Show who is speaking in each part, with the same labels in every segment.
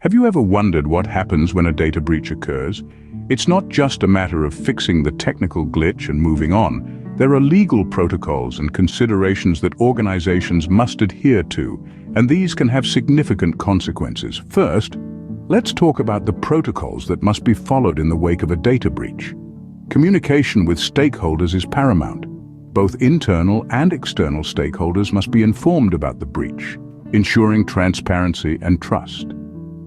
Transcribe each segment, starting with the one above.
Speaker 1: Have you ever wondered what happens when a data breach occurs? It's not just a matter of fixing the technical glitch and moving on. There are legal protocols and considerations that organizations must adhere to, and these can have significant consequences. First, let's talk about the protocols that must be followed in the wake of a data breach. Communication with stakeholders is paramount. Both internal and external stakeholders must be informed about the breach, ensuring transparency and trust.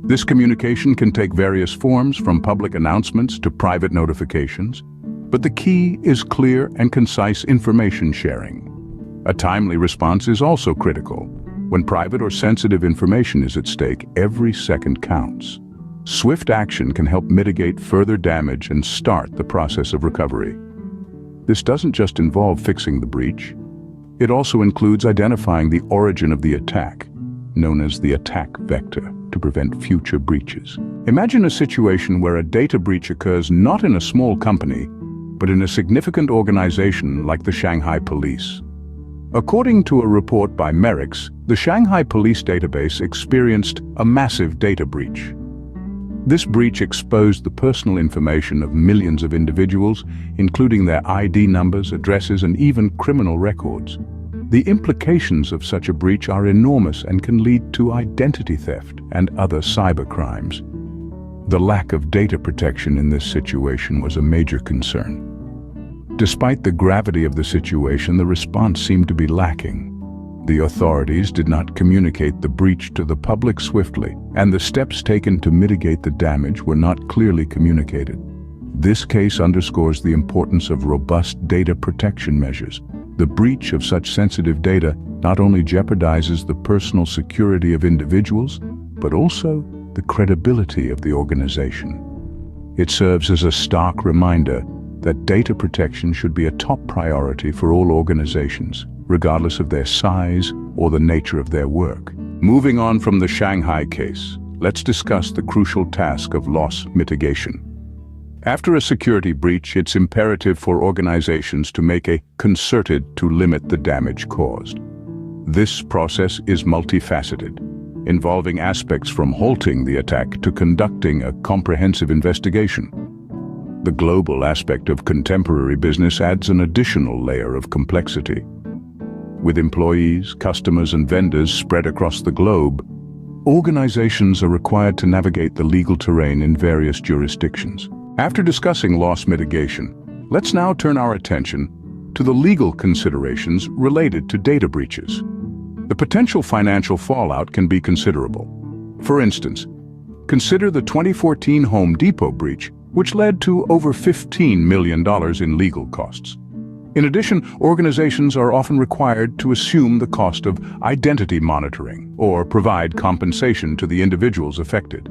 Speaker 1: This communication can take various forms, from public announcements to private notifications, but the key is clear and concise information sharing. A timely response is also critical. When private or sensitive information is at stake, every second counts. Swift action can help mitigate further damage and start the process of recovery. This doesn't just involve fixing the breach. It also includes identifying the origin of the attack, known as the attack vector, to prevent future breaches. Imagine a situation where a data breach occurs not in a small company, but in a significant organization like the Shanghai police. According to a report by Merix, the Shanghai police database experienced a massive data breach. This breach exposed the personal information of millions of individuals, including their ID numbers, addresses, and even criminal records. The implications of such a breach are enormous and can lead to identity theft and other cybercrimes. The lack of data protection in this situation was a major concern. Despite the gravity of the situation, the response seemed to be lacking. The authorities did not communicate the breach to the public swiftly, and the steps taken to mitigate the damage were not clearly communicated. This case underscores the importance of robust data protection measures. The breach of such sensitive data not only jeopardizes the personal security of individuals, but also the credibility of the organization. It serves as a stark reminder that data protection should be a top priority for all organizations, regardless of their size or the nature of their work. Moving on from the Shanghai case, let's discuss the crucial task of loss mitigation. After a security breach, it's imperative for organizations to make a concerted to limit the damage caused. This process is multifaceted, involving aspects from halting the attack to conducting a comprehensive investigation. The global aspect of contemporary business adds an additional layer of complexity. With employees, customers, and vendors spread across the globe, organizations are required to navigate the legal terrain in various jurisdictions. After discussing loss mitigation, let's now turn our attention to the legal considerations related to data breaches. The potential financial fallout can be considerable. For instance, consider the 2014 Home Depot breach, which led to over $15 million in legal costs. In addition, organizations are often required to assume the cost of identity monitoring or provide compensation to the individuals affected.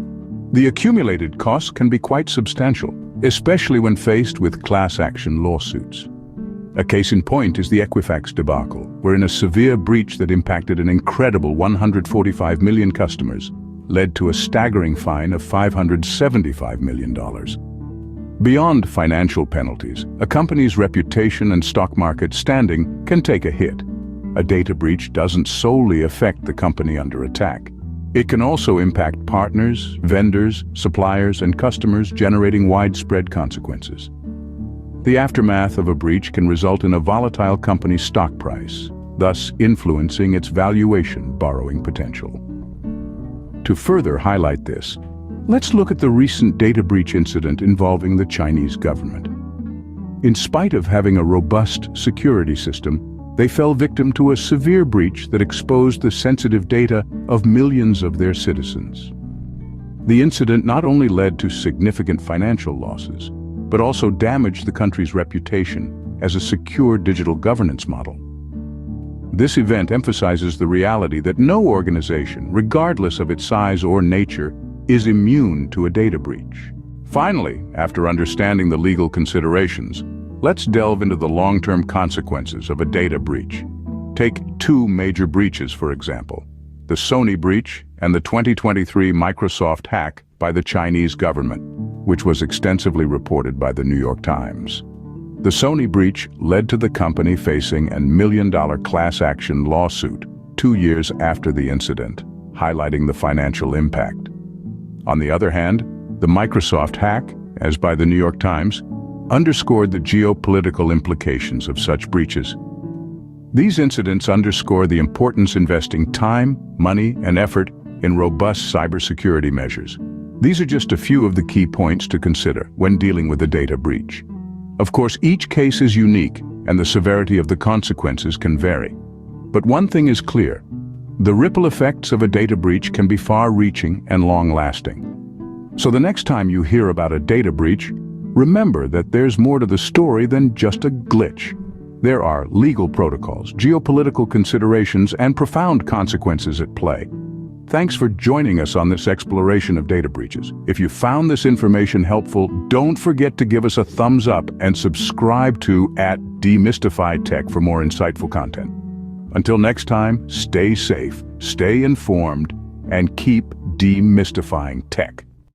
Speaker 1: The accumulated costs can be quite substantial, especially when faced with class action lawsuits. A case in point is the Equifax debacle, wherein a severe breach that impacted an incredible 145 million customers led to a staggering fine of $575 million. Beyond financial penalties, a company's reputation and stock market standing can take a hit. A data breach doesn't solely affect the company under attack. It can also impact partners, vendors, suppliers, and customers, generating widespread consequences. The aftermath of a breach can result in a volatile company's stock price, thus influencing its valuation borrowing potential. To further highlight this, let's look at the recent data breach incident involving the Chinese government. In spite of having a robust security system, they fell victim to a severe breach that exposed the sensitive data of millions of their citizens. The incident not only led to significant financial losses, but also damaged the country's reputation as a secure digital governance model. This event emphasizes the reality that no organization, regardless of its size or nature, is immune to a data breach. Finally, after understanding the legal considerations, let's delve into the long-term consequences of a data breach. Take two major breaches, for example, the Sony breach and the 2023 Microsoft hack by the Chinese government, which was extensively reported by the New York Times. The Sony breach led to the company facing a $1 million class action lawsuit 2 years after the incident, highlighting the financial impact. On the other hand, the Microsoft hack, as by the New York Times, underscored the geopolitical implications of such breaches. These incidents underscore the importance investing time, money, and effort in robust cybersecurity measures. These are just a few of the key points to consider when dealing with a data breach. Of course, each case is unique, and the severity of the consequences can vary. But one thing is clear: the ripple effects of a data breach can be far-reaching and long-lasting. So the next time you hear about a data breach, remember that there's more to the story than just a glitch. There are legal protocols, geopolitical considerations, and profound consequences at play. Thanks for joining us on this exploration of data breaches. If you found this information helpful, don't forget to give us a thumbs up and subscribe to @DemystifyTech for more insightful content. Until next time, stay safe, stay informed, and keep demystifying tech.